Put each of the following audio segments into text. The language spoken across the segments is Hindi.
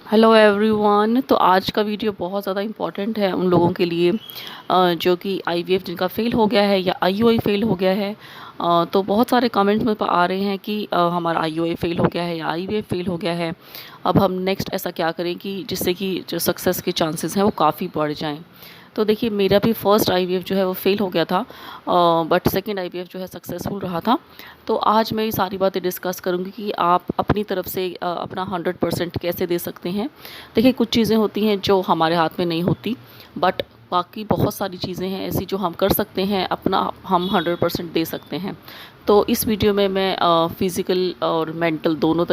Hello everyone. तो आज का वीडियो बहुत ज़्यादा इम्पोर्टेंट है उन लोगों के लिए जो कि आईवीएफ जिनका फ़ेल हो गया है या आईयूआई फ़ेल हो गया है। तो बहुत सारे कमेंट्स में आ रहे हैं कि हमारा आईयूआई फ़ेल हो गया है या आईवीएफ फ़ेल हो गया है। अब हम नेक्स्ट ऐसा क्या करें कि जिससे कि जो सक्सेस के चांसेस हैं वो काफ़ी बढ़ जाएं। तो देखिए, मेरा भी फर्स्ट आईवीएफ जो है वो फ़ेल हो गया था, बट सेकंड आईवीएफ जो है सक्सेसफुल रहा था। तो आज मैं ये सारी बातें डिस्कस करूँगी कि आप अपनी तरफ से अपना 100% कैसे दे सकते हैं। देखिए, कुछ चीज़ें होती हैं जो हमारे हाथ में नहीं होती, बट बाकी बहुत सारी चीज़ें हैं ऐसी जो हम कर सकते हैं, अपना हम 100% दे सकते हैं। तो इस वीडियो में मैं फ़िज़िकल और मेंटल दोनों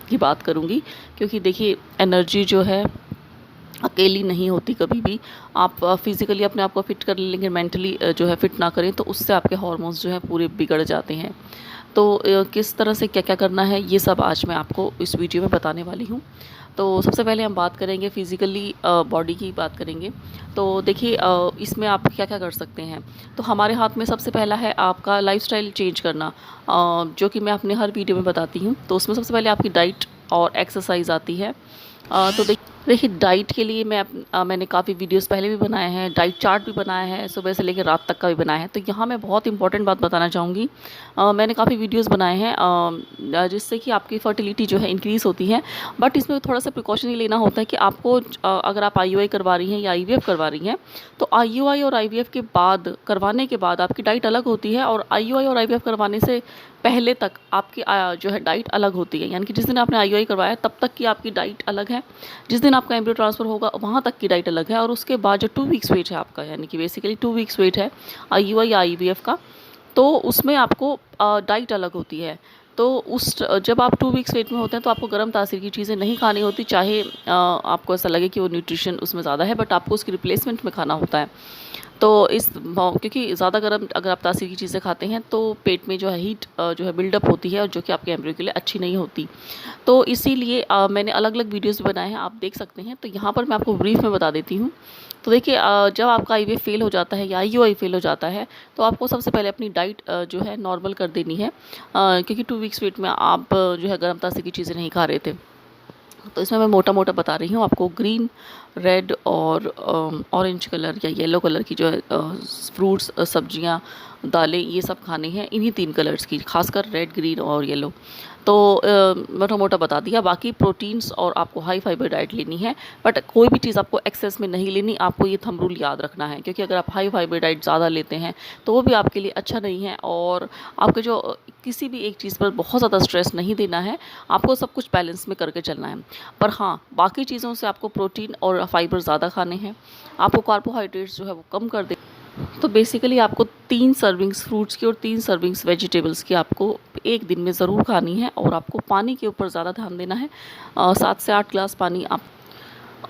की बात करूँगी, क्योंकि देखिए एनर्जी जो है अकेली नहीं होती कभी भी। आप फिज़िकली अपने आप को फिट कर लेंगे, मेंटली जो है फिट ना करें तो उससे आपके हार्मोन्स जो हैं पूरे बिगड़ जाते हैं। तो किस तरह से क्या-क्या करना है, ये सब आज मैं आपको इस वीडियो में बताने वाली हूँ। तो सबसे पहले हम बात करेंगे फ़िज़िकली बॉडी की बात करेंगे। तो देखिए, इसमें आप क्या-क्या कर सकते हैं। तो हमारे हाथ में सबसे पहला है आपका लाइफ़स्टाइल चेंज करना, जो कि मैं अपने हर वीडियो में बताती हूँ। तो उसमें सबसे पहले आपकी डाइट और एक्सरसाइज़ आती है। तो देखिए, डाइट के लिए मैंने काफ़ी वीडियोस पहले भी बनाए हैं, डाइट चार्ट भी बनाया है, सुबह से लेकर रात तक का भी बनाया है। तो यहाँ मैं बहुत इंपॉर्टेंट बात बताना चाहूँगी। मैंने काफ़ी वीडियोस बनाए हैं जिससे कि आपकी फर्टिलिटी जो है इंक्रीज़ होती है। बट इसमें थोड़ा सा प्रिकॉशन ये लेना होता है कि आपको अगर आप आईयूआई करवा रही हैं या आईवीएफ करवा रही हैं, तो आईयूआई और आईवीएफ के बाद करवाने के बाद आपकी डाइट अलग होती है, और आईयूआई और आईवीएफ करवाने से पहले तक आपकी जो है डाइट अलग होती है। यानी कि जिस दिन आपने आईयूआई करवाया तब तक की आपकी डाइट अलग है, जिस दिन आपका एम्ब्रियो ट्रांसफ़र होगा वहाँ तक की डाइट अलग है, और उसके बाद जो 2 वीक्स वेट है आपका, यानी कि बेसिकली 2 वीक्स वेट है आईयूआई या आईवीएफ का, तो उसमें आपको डाइट अलग होती है। तो जब आप 2 वीक्स वेट में होते हैं तो आपको गर्म तासीर की चीज़ें नहीं खानी होती, चाहे आपको ऐसा लगे कि वो न्यूट्रिशन उसमें ज़्यादा है, बट आपको उसकी रिप्लेसमेंट में खाना होता है। तो क्योंकि ज़्यादा गर्म अगर आप तासीर की चीज़ें खाते हैं तो पेट में जो है हीट जो है बिल्डअप होती है, और जो कि आपके एम्ब्रियो के लिए अच्छी नहीं होती। तो इसीलिए मैंने अलग-अलग वीडियोज़ भी बनाए हैं, आप देख सकते हैं। तो यहाँ पर मैं आपको ब्रीफ में बता देती हूँ। तो देखिए, जब आपका आईवीएफ फ़ेल हो जाता है या आईयूआई फ़ेल हो जाता है, तो आपको सबसे पहले अपनी डाइट जो है नॉर्मल कर देनी है, क्योंकि 2 वीक्स वेट में आप जो है गर्म तासीर की चीज़ें नहीं खा रहे थे। तो इसमें मैं मोटा-मोटा बता रही हूँ आपको। ग्रीन, रेड और ऑरेंज कलर या येलो कलर की जो है फ्रूट्स, सब्जियाँ, दालें, ये सब खाने हैं इन्हीं 3 कलर्स की, खासकर रेड, ग्रीन और येलो। तो मोटा-मोटा बता दिया। बाकी प्रोटीन्स और आपको हाई फाइबर डाइट लेनी है, बट कोई भी चीज़ आपको एक्सेस में नहीं लेनी। आपको ये थंब रूल याद रखना है, क्योंकि अगर आप हाई फाइबर डाइट ज़्यादा लेते हैं तो वो भी आपके लिए अच्छा नहीं है, और आपके जो किसी भी एक चीज़ पर बहुत ज़्यादा स्ट्रेस नहीं देना है। आपको सब कुछ बैलेंस में करके चलना है। पर हाँ, बाकी चीज़ों से आपको प्रोटीन और फाइबर ज़्यादा खाने हैं। आपको कार्बोहाइड्रेट्स जो है वो कम कर दे। तो बेसिकली आपको 3 सर्विंग्स फ्रूट्स की और 3 सर्विंग्स वेजिटेबल्स की आपको एक दिन में ज़रूर खानी है, और आपको पानी के ऊपर ज़्यादा ध्यान देना है। 7 से 8 ग्लास पानी आप।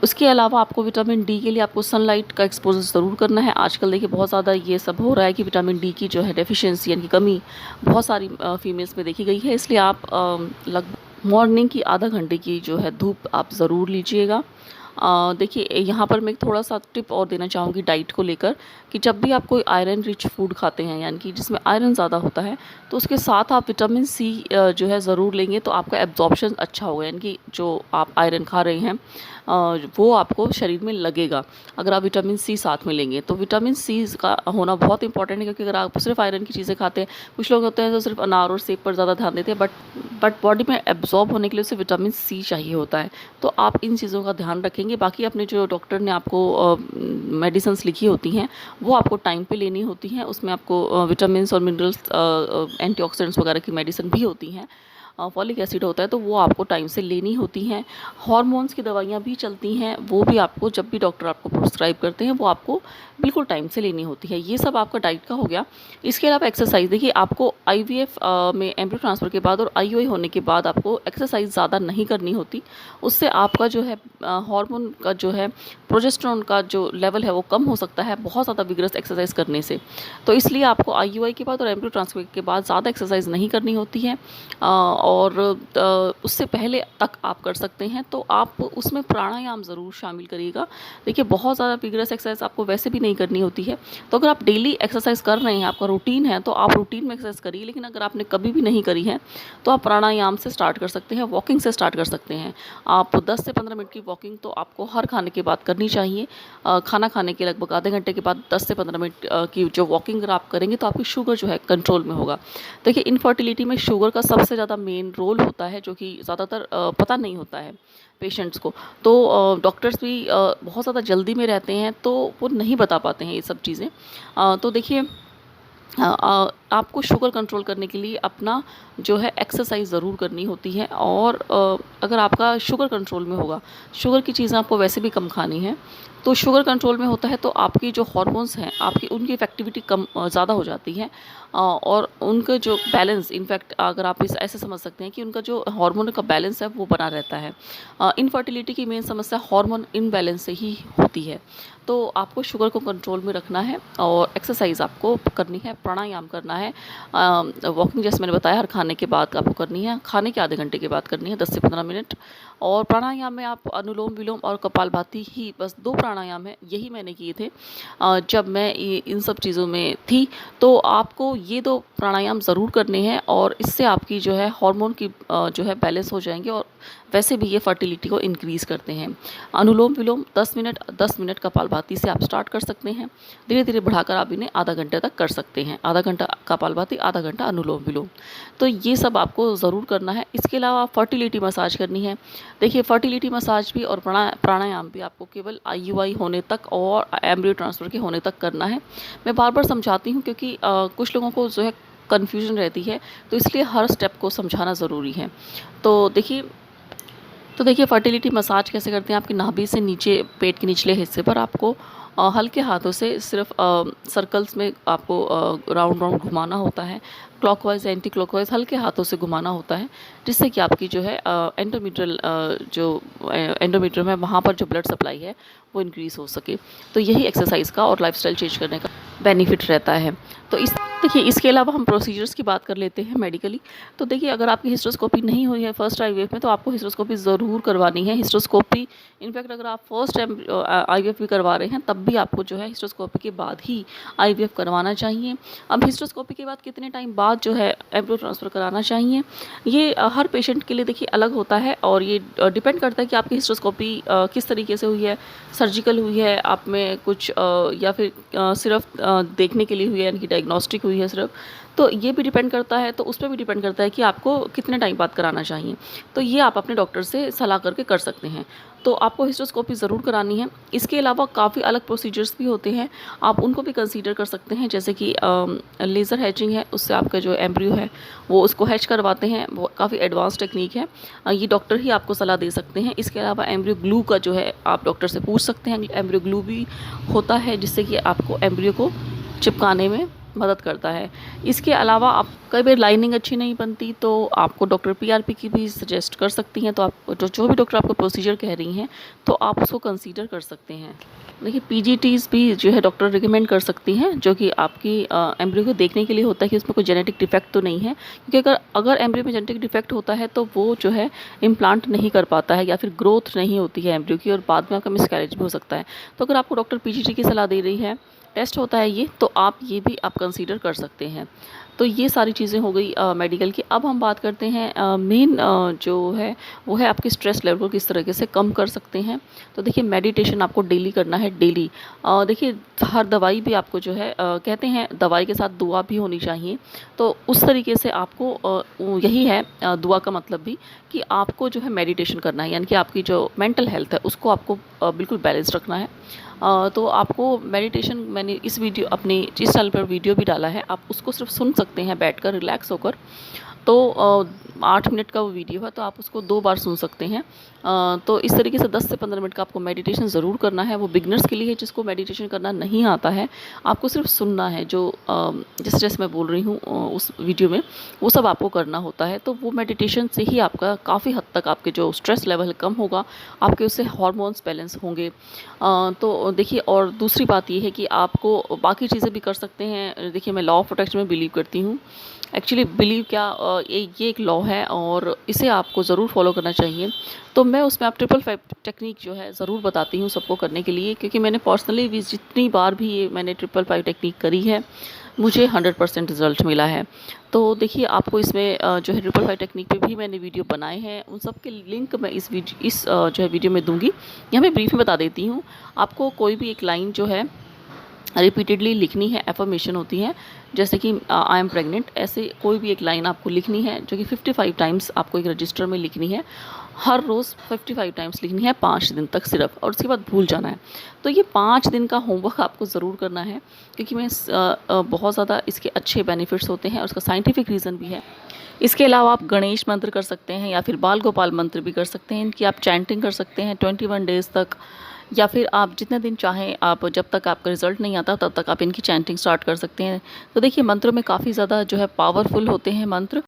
उसके अलावा आपको विटामिन डी के लिए आपको सनलाइट का एक्सपोज़र ज़रूर करना है। आजकल देखिए बहुत ज़्यादा ये सब हो रहा है कि विटामिन डी की जो है डेफ़िशिएंसी, यानी कि कमी, बहुत सारी फीमेल्स में देखी गई है। इसलिए आप लगभग मॉर्निंग की आधा घंटे की जो है धूप आप ज़रूर लीजिएगा। देखिए, यहाँ पर मैं थोड़ा-सा टिप और देना चाहूँगी डाइट को लेकर, कि जब भी आप कोई आयरन रिच फूड खाते हैं, यानी कि जिसमें आयरन ज़्यादा होता है, तो उसके साथ आप विटामिन सी जो है ज़रूर लेंगे, तो आपका एब्ज़ॉर्प्शन अच्छा होगा। यानी कि जो आप आयरन खा रहे हैं वो आपको शरीर में लगेगा, अगर आप विटामिन सी साथ में लेंगे। तो विटामिन सी का होना बहुत इंपॉर्टेंट है, क्योंकि अगर आप सिर्फ आयरन की चीज़ें खाते हैं, कुछ लोग होते हैं जो सिर्फ अनार और सेब पर ज़्यादा ध्यान देते हैं, बट बॉडी में एब्ज़ॉर्ब होने के लिए उसे विटामिन सी चाहिए होता है। तो आप इन चीज़ों का ध्यान रखेंगे। बाकी अपने जो डॉक्टर ने आपको मेडिसिन्स लिखी होती हैं, वो आपको टाइम पे लेनी होती हैं। उसमें आपको विटामिन्स और मिनरल्स, एंटीऑक्सीडेंट्स वगैरह की मेडिसिन भी होती हैं। फॉलिक एसिड होता है, तो वो आपको टाइम से लेनी होती हैं। हॉर्मोन्स की दवाइयाँ भी चलती हैं, वो भी आपको जब भी डॉक्टर आपको प्रिस्क्राइब करते हैं वो आपको बिल्कुल टाइम से लेनी होती है। ये सब आपका डाइट का हो गया। इसके अलावा एक्सरसाइज, देखिए आपको आईवीएफ में एम्ब्रियो ट्रांसफ़र के बाद और आईयूआई होने के बाद आपको एक्सरसाइज ज़्यादा नहीं करनी होती। उससे आपका जो है हार्मोन हार्मोन का जो है, प्रोजेस्टेरोन का जो लेवल है वो कम हो सकता है बहुत ज़्यादा विगरस एक्सरसाइज करने से। तो इसलिए आपको आईयूआई के बाद और एम्ब्रियो ट्रांसफ़र के बाद ज़्यादा एक्सरसाइज नहीं करनी होती है, और उससे पहले तक आप कर सकते हैं। तो आप उसमें प्राणायाम ज़रूर शामिल करिएगा। देखिए, बहुत ज़्यादा विगरस एक्सरसाइज आपको वैसे भी नहीं करनी होती है, तो अगर आप डेली एक्सरसाइज कर रहे हैं, आपका रूटीन है, तो आप रूटीन में एक्सरसाइज करिए। लेकिन अगर आपने कभी भी नहीं करी है तो आप प्राणायाम से स्टार्ट कर सकते हैं, वॉकिंग से स्टार्ट कर सकते हैं। आप 10 से 15 मिनट की वॉकिंग तो आपको हर खाने के बाद करनी चाहिए। खाना खाने के लगभग आधे घंटे के बाद 10 से 15 मिनट की जो वॉकिंग अगर आप करेंगे तो आपकी शुगर जो है कंट्रोल में होगा। देखिए, इनफर्टिलिटी में शुगर का सबसे ज़्यादा मेन रोल होता है, जो कि ज़्यादातर पता नहीं होता है पेशेंट्स को। तो डॉक्टर्स भी बहुत ज़्यादा जल्दी में रहते हैं, तो वो नहीं बता पाते हैं ये सब चीज़ें। तो देखिए, आपको शुगर कंट्रोल करने के लिए अपना जो है एक्सरसाइज ज़रूर करनी होती है, और अगर आपका शुगर कंट्रोल में होगा, शुगर की चीज़ें आपको वैसे भी कम खानी है, तो शुगर कंट्रोल में होता है तो आपकी जो हार्मोन्स हैं, आपकी उनकी इफ़ेक्टिविटी कम ज़्यादा हो जाती है, और उनका जो बैलेंस, इनफैक्ट अगर आप इस ऐसे समझ सकते हैं कि उनका जो हार्मोन का बैलेंस है वो बना रहता है। इनफर्टिलिटी की मेन समस्या हार्मोन इनबैलेंस से ही होती है। तो आपको शुगर को कंट्रोल में रखना है, और एक्सरसाइज आपको करनी है, प्राणायाम करना है, वॉकिंग जैसे मैंने बताया हर खाने के बाद आपको करनी है, खाने के आधे घंटे के बाद करनी है 10 से 15 मिनट। और प्राणायाम में आप अनुलोम विलोम और कपालभाति ही बस 2 प्राणायाम है, यही मैंने किए थे जब मैं इन सब चीज़ों में थी। तो आपको ये 2 प्राणायाम ज़रूर करने हैं, और इससे आपकी जो है हार्मोन की जो है बैलेंस हो जाएंगे, और वैसे भी ये फर्टिलिटी को इंक्रीज़ करते हैं। अनुलोम विलोम 10 मिनट कपालभाति से आप स्टार्ट कर सकते हैं, धीरे धीरे बढ़ाकर आप इन्हें आधा घंटे तक कर सकते हैं। आधा घंटा कपालभाति, आधा घंटा अनुलोम विलोम। तो ये सब आपको ज़रूर करना है। इसके अलावा फर्टिलिटी मसाज करनी है। देखिए, फर्टिलिटी मसाज भी और प्राणायाम भी आपको केवल आईयूआई होने तक और एम्ब्रियो ट्रांसफ़र के होने तक करना है। मैं बार बार समझाती हूँ, क्योंकि कुछ लोगों को जो है कन्फ्यूजन रहती है, तो इसलिए हर स्टेप को समझाना ज़रूरी है। तो देखिए फर्टिलिटी मसाज कैसे करते हैं, आपकी नाभि से नीचे पेट के निचले हिस्से पर आपको हल्के हाथों से सिर्फ सर्कल्स में आपको राउंड राउंड घुमाना होता है, क्लॉकवाइज एंटी क्लॉकवाइज हल्के हाथों से घुमाना होता है, जिससे कि आपकी जो है एंडोमेट्रियल जो एंडोमेट्रियम है वहाँ पर जो ब्लड सप्लाई है वो इंक्रीज़ हो सके। तो यही एक्सरसाइज का और लाइफस्टाइल चेंज करने का बेनिफिट रहता है। तो देखिए, इसके अलावा हम प्रोसीजर्स की बात कर लेते हैं मेडिकली। तो देखिए, अगर आपकी हिस्ट्रोस्कोपी नहीं हुई है फर्स्ट आईवीएफ में, तो आपको हिस्ट्रोस्कोपी ज़रूर करवानी है। हिस्ट्रोस्कोपी इनफैक्ट अगर आप फर्स्ट टाइम आईवीएफ भी करवा रहे हैं, तब भी आपको जो है हिस्ट्रोस्कोपी के बाद ही आईवीएफ करवाना चाहिए। अब हिस्ट्रोस्कोपी के बाद कितने टाइम बाद जो है एम्ब्रियो ट्रांसफ़र कराना चाहिए, ये हर पेशेंट के लिए देखिए अलग होता है, और ये डिपेंड करता है कि आपकी हिस्ट्रोस्कोपी किस तरीके से हुई है, सर्जिकल हुई है, आप में कुछ या फिर सिर्फ देखने के लिए हुई है, यानी कि डायग्नोस्टिक हुई है सिर्फ। तो ये भी डिपेंड करता है, तो उस पर भी डिपेंड करता है कि आपको कितने टाइम बाद कराना चाहिए। तो ये आप अपने डॉक्टर से सलाह करके कर सकते हैं। तो आपको हिस्ट्रोस्कोपी ज़रूर करानी है। इसके अलावा काफ़ी अलग प्रोसीजर्स भी होते हैं, आप उनको भी कंसीडर कर सकते हैं, जैसे कि लेज़र हैचिंग है, उससे आपका जो एम्ब्रियो है वो उसको हैच करवाते हैं, वो काफ़ी एडवांस टेक्निक है, ये डॉक्टर ही आपको सलाह दे सकते हैं। इसके अलावा एम्ब्रियो ग्लू का जो है आप डॉक्टर से पूछ सकते हैं, एम्ब्रियो ग्लू भी होता है जिससे कि आपको एम्ब्रियो को चिपकाने में मदद करता है। इसके अलावा आप कई बार लाइनिंग अच्छी नहीं बनती, तो आपको डॉक्टर पीआरपी की भी सजेस्ट कर सकती हैं। तो आप जो भी डॉक्टर आपको प्रोसीजर कह रही हैं, तो आप उसको कंसीडर कर सकते हैं। देखिए, पीजीटीज़ भी जो है डॉक्टर रिकमेंड कर सकती हैं, जो कि आपकी एम्ब्रियो को देखने के लिए होता है कि उसमें कोई जेनेटिक डिफेक्ट तो नहीं है, क्योंकि अगर एम्ब्रियो में जेनेटिक डिफेक्ट होता है तो वो जो है इम्प्लांट नहीं कर पाता है, या फिर ग्रोथ नहीं होती है एम्ब्रियो की, और बाद में आपका मिसकैरेज भी हो सकता है। तो अगर आपको डॉक्टर पीजीटी की सलाह दे रही है, टेस्ट होता है ये, तो आप ये भी आप कंसीडर कर सकते हैं। तो ये सारी चीज़ें हो गई मेडिकल की। अब हम बात करते हैं मेन जो है वो है आपकी स्ट्रेस लेवल को किस तरीके से कम कर सकते हैं। तो देखिए, मेडिटेशन आपको डेली करना है, डेली। देखिए, हर दवाई भी आपको जो है कहते हैं दवाई के साथ दुआ भी होनी चाहिए, तो उस तरीके से आपको यही है दुआ का मतलब भी, कि आपको जो है मेडिटेशन करना है, यानी कि आपकी जो मेंटल हेल्थ है उसको आपको बिल्कुल बैलेंस रखना है। तो आपको मेडिटेशन, मैंने इस चैनल पर वीडियो भी डाला है, आप उसको सिर्फ सुन सकते हैं बैठकर रिलैक्स होकर। तो 8 मिनट का वो वीडियो है, तो आप उसको 2 बार सुन सकते हैं। तो इस तरीके से 10 से 15 मिनट का आपको मेडिटेशन ज़रूर करना है। वो बिगिनर्स के लिए है जिसको मेडिटेशन करना नहीं आता है। आपको सिर्फ सुनना है, जो जैसे मैं बोल रही हूँ उस वीडियो में, वो सब आपको करना होता है। तो वो मेडिटेशन से ही आपका काफ़ी हद तक आपके जो स्ट्रेस लेवल है कम होगा, आपके उससे हार्मोन्स बैलेंस होंगे। तो देखिए, और दूसरी बात ये है कि आपको बाकी चीज़ें भी कर सकते हैं। देखिए, मैं लॉ ऑफ अट्रैक्शन में बिलीव करती हूँ। एक्चुअली बिलीव क्या, ये एक लॉ है और इसे आपको ज़रूर फॉलो करना चाहिए। तो मैं उसमें आप 555 टेक्निक जो है ज़रूर बताती हूँ सबको करने के लिए, क्योंकि मैंने पर्सनली भी जितनी बार भी ये मैंने 555 टेक्निक करी है, मुझे 100% रिज़ल्ट मिला है। तो देखिए, आपको इसमें जो है 555 टेक्निक पे भी मैंने वीडियो बनाए हैं, उन सब के लिंक मैं इस जो है वीडियो में दूँगी। यहाँ मैं ब्रीफ में बता देती हूँ। आपको कोई भी एक लाइन जो है रिपीटेडली लिखनी है, एफर्मेशन होती है, जैसे कि आई एम प्रेग्नेंट, ऐसे कोई भी एक लाइन आपको लिखनी है जो कि 55 टाइम्स आपको एक रजिस्टर में लिखनी है। हर रोज़ 55 टाइम्स लिखनी है 5 दिन तक सिर्फ, और उसके बाद भूल जाना है। तो ये 5 दिन का होमवर्क आपको ज़रूर करना है, क्योंकि बहुत ज़्यादा इसके अच्छे बेनिफिट्स होते हैं और उसका साइंटिफिक रीज़न भी है। इसके अलावा आप गणेश मंत्र कर सकते हैं या फिर बाल गोपाल मंत्र भी कर सकते हैं। इनकी आप चैंटिंग कर सकते हैं 21 डेज़ तक, या फिर आप जितने दिन चाहें, आप जब तक आपका रिज़ल्ट नहीं आता तब तक आप इनकी चैंटिंग स्टार्ट कर सकते हैं। तो देखिए, मंत्रों में काफ़ी ज़्यादा जो है पावरफुल होते हैं मंत्र।